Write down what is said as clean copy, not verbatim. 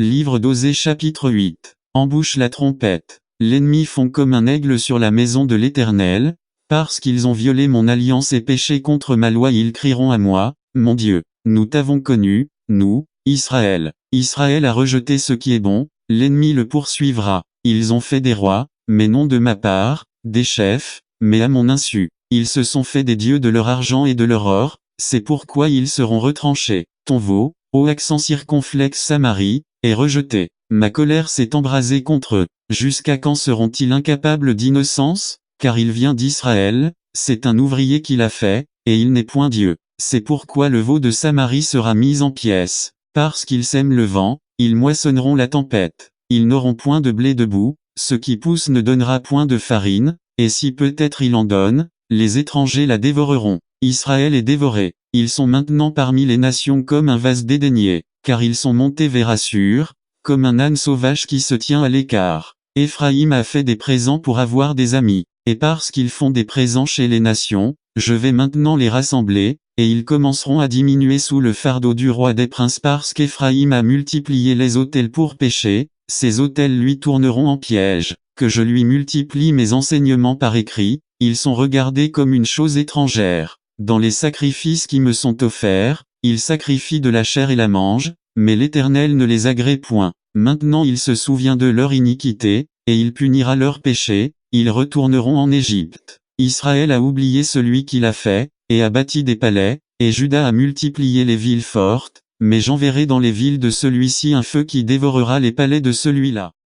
Livre d'Osée chapitre 8. Embouche la trompette. L'ennemi fond comme un aigle sur la maison de l'Éternel, parce qu'ils ont violé mon alliance et péché contre ma loi, ils crieront à moi, mon Dieu, nous t'avons connu, nous, Israël. Israël a rejeté ce qui est bon, l'ennemi le poursuivra. Ils ont fait des rois, mais non de ma part, des chefs, mais à mon insu. Ils se sont fait des dieux de leur argent et de leur or, c'est pourquoi ils seront retranchés. Ton veau, ô accent circonflexe Samarie, est rejeté. Ma colère s'est embrasée contre eux. Jusqu'à quand seront-ils incapables d'innocence? Car il vient d'Israël, c'est un ouvrier qui l'a fait, et il n'est point Dieu. C'est pourquoi le veau de Samarie sera mis en pièces. Parce qu'ils sèment le vent, ils moissonneront la tempête. Ils n'auront point de blé debout, ce qui pousse ne donnera point de farine, et si peut-être il en donne, les étrangers la dévoreront. Israël est dévoré. Ils sont maintenant parmi les nations comme un vase dédaigné, car ils sont montés vers Assur, comme un âne sauvage qui se tient à l'écart. Éphraïm a fait des présents pour avoir des amis, et parce qu'ils font des présents chez les nations, je vais maintenant les rassembler, et ils commenceront à diminuer sous le fardeau du roi des princes parce qu'Éphraïm a multiplié les autels pour pécher, ces autels lui tourneront en piège, que je lui multiplie mes enseignements par écrit, ils sont regardés comme une chose étrangère. Dans les sacrifices qui me sont offerts, ils sacrifient de la chair et la mangent, mais l'Éternel ne les agrée point. Maintenant il se souvient de leur iniquité, et il punira leurs péchés, ils retourneront en Égypte. Israël a oublié celui qui l'a fait, et a bâti des palais, et Juda a multiplié les villes fortes, mais j'enverrai dans les villes de celui-ci un feu qui dévorera les palais de celui-là.